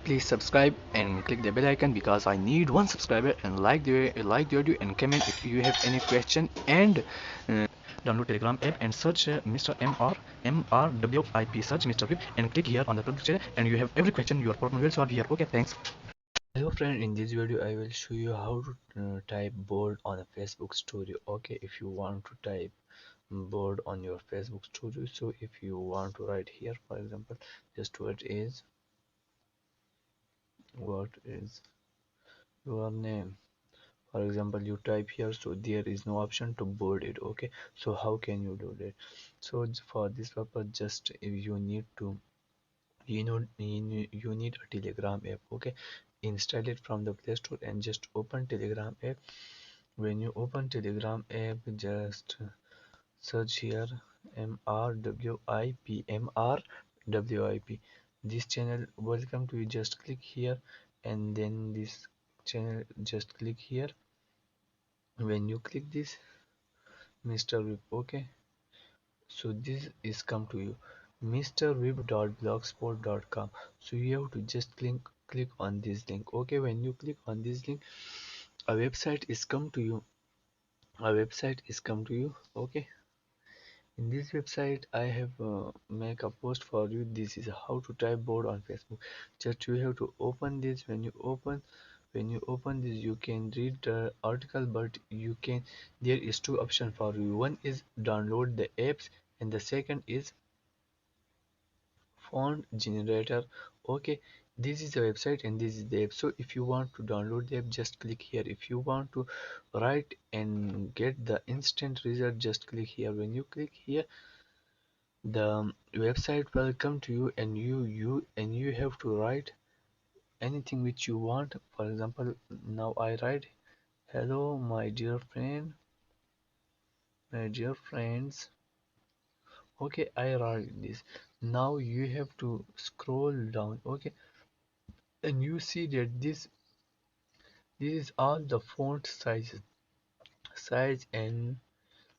please subscribe and click the bell icon because I need one subscriber, and like the video and comment if you have any question. And download Telegram app and search Mr. MrWip, search MrWip and click here on the picture, and you have every question your problem will solve here. Okay, thanks. Hello friend, in this video I will show you how to type bold on a Facebook story. Okay, if you want to type bold on your Facebook story, so if you want to write here, for example, just what is your name, for example, you type here, so there is no option to bold it. Okay, so how can you do that? So for this purpose, just you need to, you need a Telegram app. Okay, install it from the Play Store and just open Telegram app. When you open Telegram app, just search here MrWip. This channel welcome to you. Just click here, and then this channel just click here. When you click this MrWip, okay, so this is come to you MrWip.blogspot.com. So you have to just click on this link. Okay, when you click on this link, a website is come to you. Okay, in this website I have make a post for you. This is how to type board on Facebook. Just you have to open this. When you open this, you can read the article, but you can, there is two options for you. One is download the apps, and the second is font generator. Okay, this is the website and this is the app. So if you want to download the app, just click here. If you want to write and get the instant result, just click here. When you click here, the website will come to you, and you have to write anything which you want. For example, now I write, hello my dear friends. Okay, I write this. Now you have to scroll down. Okay, and you see that this is all the font size and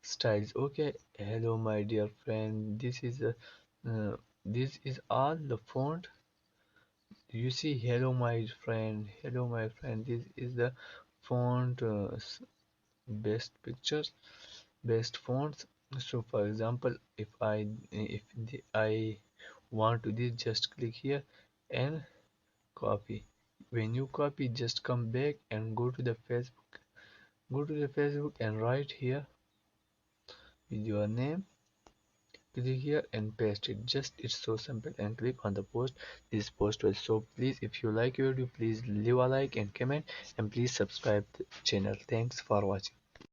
styles. Okay, hello my dear friend, this is all the font. You see, hello my friend, this is the font, best pictures, best fonts. So for example, if I want to this, just click here and copy. When you copy, just come back and go to the Facebook and write here with your name. Click here and paste it. Just, it's so simple. And click on the post. This post will, so please, if you like your video, please leave a like and comment, and please subscribe the channel. Thanks for watching.